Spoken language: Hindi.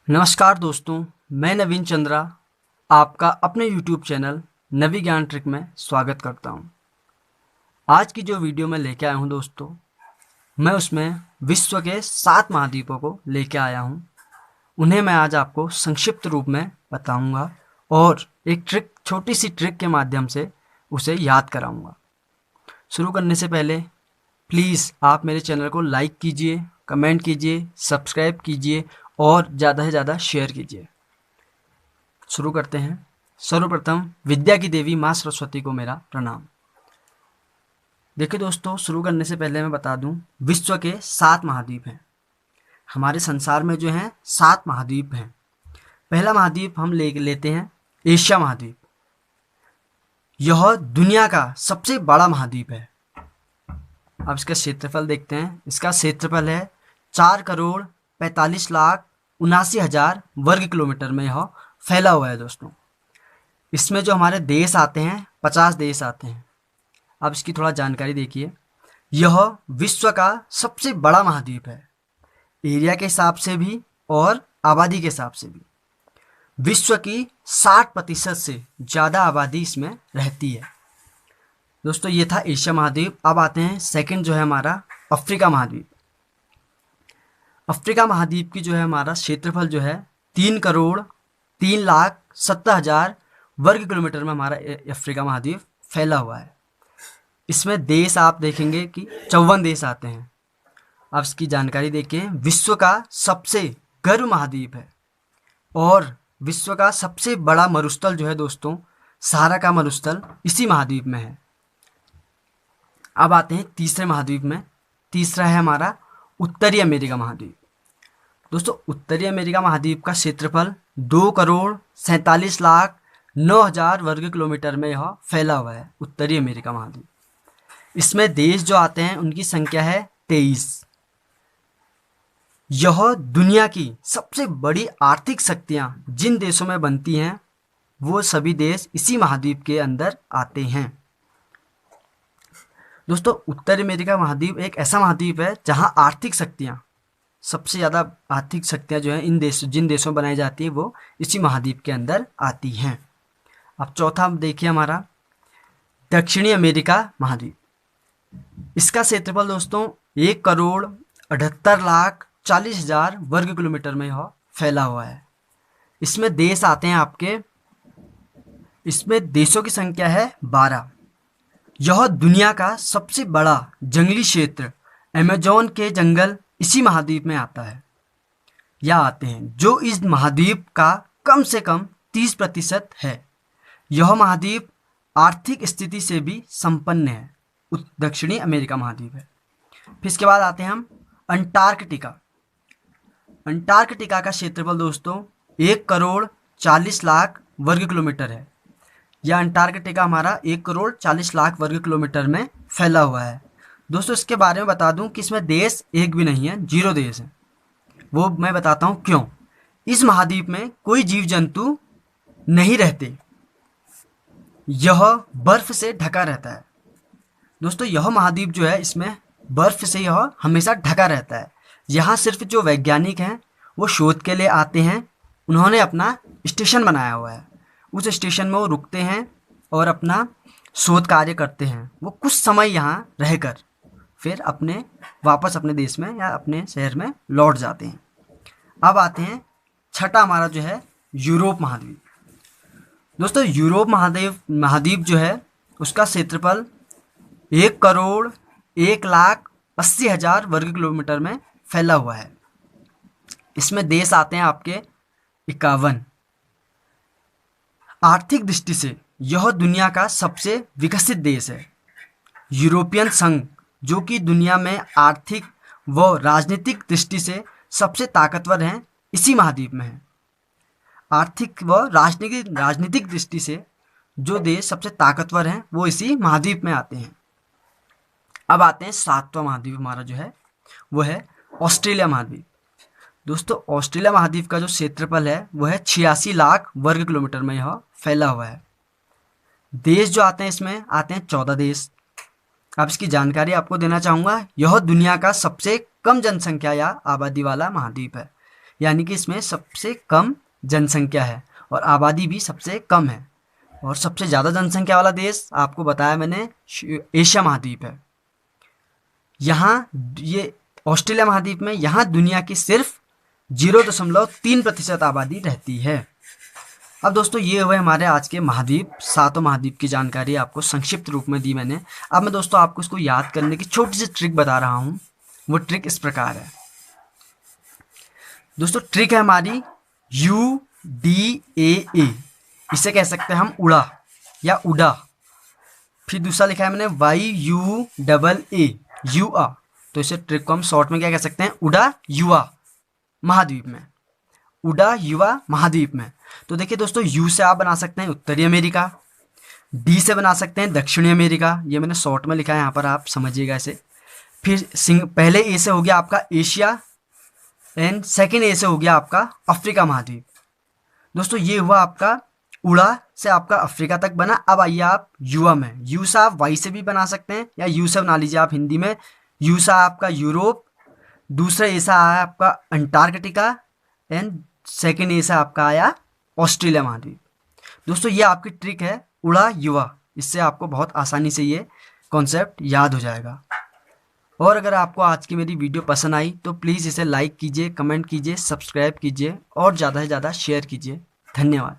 नमस्कार दोस्तों, मैं नवीन चंद्रा आपका अपने YouTube चैनल नवी ज्ञान ट्रिक में स्वागत करता हूं। आज की जो वीडियो मैं लेके आया हूं दोस्तों, मैं उसमें विश्व के 7 महाद्वीपों को लेके आया हूं। उन्हें मैं आज आपको संक्षिप्त रूप में बताऊंगा और एक छोटी सी ट्रिक के माध्यम से उसे याद कराऊंगा। शुरू करने से पहले प्लीज़ आप मेरे चैनल को लाइक कीजिए, कमेंट कीजिए, सब्सक्राइब कीजिए और ज़्यादा से ज़्यादा शेयर कीजिए। शुरू करते हैं। सर्वप्रथम विद्या की देवी माँ सरस्वती को मेरा प्रणाम। देखिए दोस्तों, शुरू करने से पहले मैं बता दूं, विश्व के 7 महाद्वीप हैं। हमारे संसार में जो हैं 7 महाद्वीप हैं। पहला महाद्वीप हम लेते हैं एशिया महाद्वीप। यह दुनिया का सबसे बड़ा महाद्वीप है। अब इसका क्षेत्रफल देखते हैं। इसका क्षेत्रफल है 4,45,79,000 वर्ग किलोमीटर में यह फैला हुआ है दोस्तों। इसमें जो हमारे देश आते हैं 50 देश आते हैं। अब इसकी थोड़ा जानकारी देखिए। यह विश्व का सबसे बड़ा महाद्वीप है, एरिया के हिसाब से भी और आबादी के हिसाब से भी। विश्व की 60% से ज़्यादा आबादी इसमें रहती है दोस्तों। ये था एशिया महाद्वीप। अब आते हैं सेकंड जो है हमारा अफ्रीका महाद्वीप। अफ्रीका महाद्वीप की जो है हमारा क्षेत्रफल जो है 3,03,70,000 वर्ग किलोमीटर में हमारा अफ्रीका महाद्वीप फैला हुआ है। इसमें देश आप देखेंगे कि 54 देश आते हैं। अब इसकी जानकारी देखिए। विश्व का सबसे गर्म महाद्वीप है और विश्व का सबसे बड़ा मरुस्थल जो है दोस्तों, सहारा का मरुस्थल इसी महाद्वीप में है। अब आते हैं तीसरे महाद्वीप में। तीसरा है हमारा उत्तरी अमेरिका महाद्वीप। दोस्तों, उत्तरी अमेरिका महाद्वीप का क्षेत्रफल 2,47,09,000 वर्ग किलोमीटर में यह फैला हुआ है, उत्तरी अमेरिका महाद्वीप। इसमें देश जो आते हैं उनकी संख्या है 23। यह दुनिया की सबसे बड़ी आर्थिक शक्तियां जिन देशों में बनती हैं वो सभी देश इसी महाद्वीप के अंदर आते हैं दोस्तों। उत्तर अमेरिका महाद्वीप एक ऐसा महाद्वीप है जहां आर्थिक शक्तियां सबसे ज़्यादा आर्थिक शक्तियां जो हैं जिन देशों में बनाई जाती है वो इसी महाद्वीप के अंदर आती हैं। अब चौथा देखिए हमारा दक्षिणी अमेरिका महाद्वीप। इसका क्षेत्रफल दोस्तों 1,78,40,000 वर्ग किलोमीटर में यह फैला हुआ है। इसमें देश आते हैं आपके, इसमें देशों की संख्या है 12। यह दुनिया का सबसे बड़ा जंगली क्षेत्र अमेज़न के जंगल इसी महाद्वीप में आता है या आते हैं, जो इस महाद्वीप का कम से कम 30% है। यह महाद्वीप आर्थिक स्थिति से भी संपन्न है। दक्षिणी अमेरिका महाद्वीप है। फिर इसके बाद आते हैं हम अंटार्कटिका। अंटार्कटिका का क्षेत्रफल दोस्तों 1,40,00,000 वर्ग किलोमीटर है। यह अंटार्कटिका हमारा 1,40,00,000 वर्ग किलोमीटर में फैला हुआ है दोस्तों। इसके बारे में बता दूं कि इसमें देश एक भी नहीं है, 0 देश है। वो मैं बताता हूं क्यों। इस महाद्वीप में कोई जीव जंतु नहीं रहते। यह बर्फ से ढका रहता है दोस्तों। यह महाद्वीप जो है इसमें बर्फ से यह हमेशा ढका रहता है। यहाँ सिर्फ जो वैज्ञानिक हैं वो शोध के लिए आते हैं। उन्होंने अपना स्टेशन बनाया हुआ है। उस स्टेशन में वो रुकते हैं और अपना शोध कार्य करते हैं। वो कुछ समय यहाँ रहकर फिर वापस अपने देश में या अपने शहर में लौट जाते हैं। अब आते हैं छठा हमारा जो है यूरोप महाद्वीप। दोस्तों, यूरोप महाद्वीप जो है उसका क्षेत्रफल 1,01,80,000 वर्ग किलोमीटर में फैला हुआ है। इसमें देश आते हैं आपके 51। आर्थिक दृष्टि से यह दुनिया का सबसे विकसित देश है। यूरोपियन संघ जो कि दुनिया में आर्थिक व राजनीतिक दृष्टि से सबसे ताकतवर हैं, इसी महाद्वीप में है। आर्थिक व राजनीतिक दृष्टि से जो देश सबसे ताकतवर हैं वो इसी महाद्वीप में आते हैं। अब आते हैं 7वां महाद्वीप हमारा जो है वो है ऑस्ट्रेलिया महाद्वीप। दोस्तों, ऑस्ट्रेलिया महाद्वीप का जो क्षेत्रफल है वो है 86 लाख वर्ग किलोमीटर में यह फैला हुआ है। देश जो आते हैं इसमें आते हैं 14 देश। अब इसकी जानकारी आपको देना चाहूँगा। यह दुनिया का सबसे कम जनसंख्या या आबादी वाला महाद्वीप है। यानी कि इसमें सबसे कम जनसंख्या है और आबादी भी सबसे कम है। और सबसे ज़्यादा जनसंख्या वाला देश आपको बताया मैंने एशिया महाद्वीप है। यहाँ ये ऑस्ट्रेलिया महाद्वीप में यहाँ दुनिया की सिर्फ 0.3% आबादी रहती है। अब दोस्तों ये हुए हमारे आज के महाद्वीप, सातों महाद्वीप की जानकारी आपको संक्षिप्त रूप में दी मैंने। अब मैं दोस्तों आपको इसको याद करने की छोटी सी ट्रिक बता रहा हूँ। वो ट्रिक इस प्रकार है दोस्तों, ट्रिक है हमारी UDAA, इसे कह सकते हैं हम उड़ा या उड़ा। फिर दूसरा लिखा है मैंने YUAA, युआ। तो इसे ट्रिक को हम शॉर्ट में क्या कह सकते हैं, उड़ा युवा महाद्वीप में, उड़ा युवा महाद्वीप में। तो देखिए दोस्तों, यू से आप बना सकते हैं उत्तरी अमेरिका, डी से बना सकते हैं दक्षिणी अमेरिका, ये मैंने शॉर्ट में लिखा है यहाँ पर, आप समझिएगा इसे। फिर पहले ए से हो गया आपका एशिया एंड सेकेंड ए से हो गया आपका अफ्रीका महाद्वीप। दोस्तों ये हुआ आपका उड़ा से आपका अफ्रीका तक बना। अब आइए आप युवा में, यू से आप वाई से भी बना सकते हैं या यू से बना लीजिए आप हिंदी में। यू से आपका यूरोप, दूसरा ए से आया आपका अंटार्कटिका एंड सेकेंड ए से आपका आया ऑस्ट्रेलिया महाद्वीप। दोस्तों ये आपकी ट्रिक है उड़ा युवा, इससे आपको बहुत आसानी से ये कॉन्सेप्ट याद हो जाएगा। और अगर आपको आज की मेरी वीडियो पसंद आई तो प्लीज़ इसे लाइक कीजिए, कमेंट कीजिए, सब्सक्राइब कीजिए और ज़्यादा से ज़्यादा शेयर कीजिए। धन्यवाद।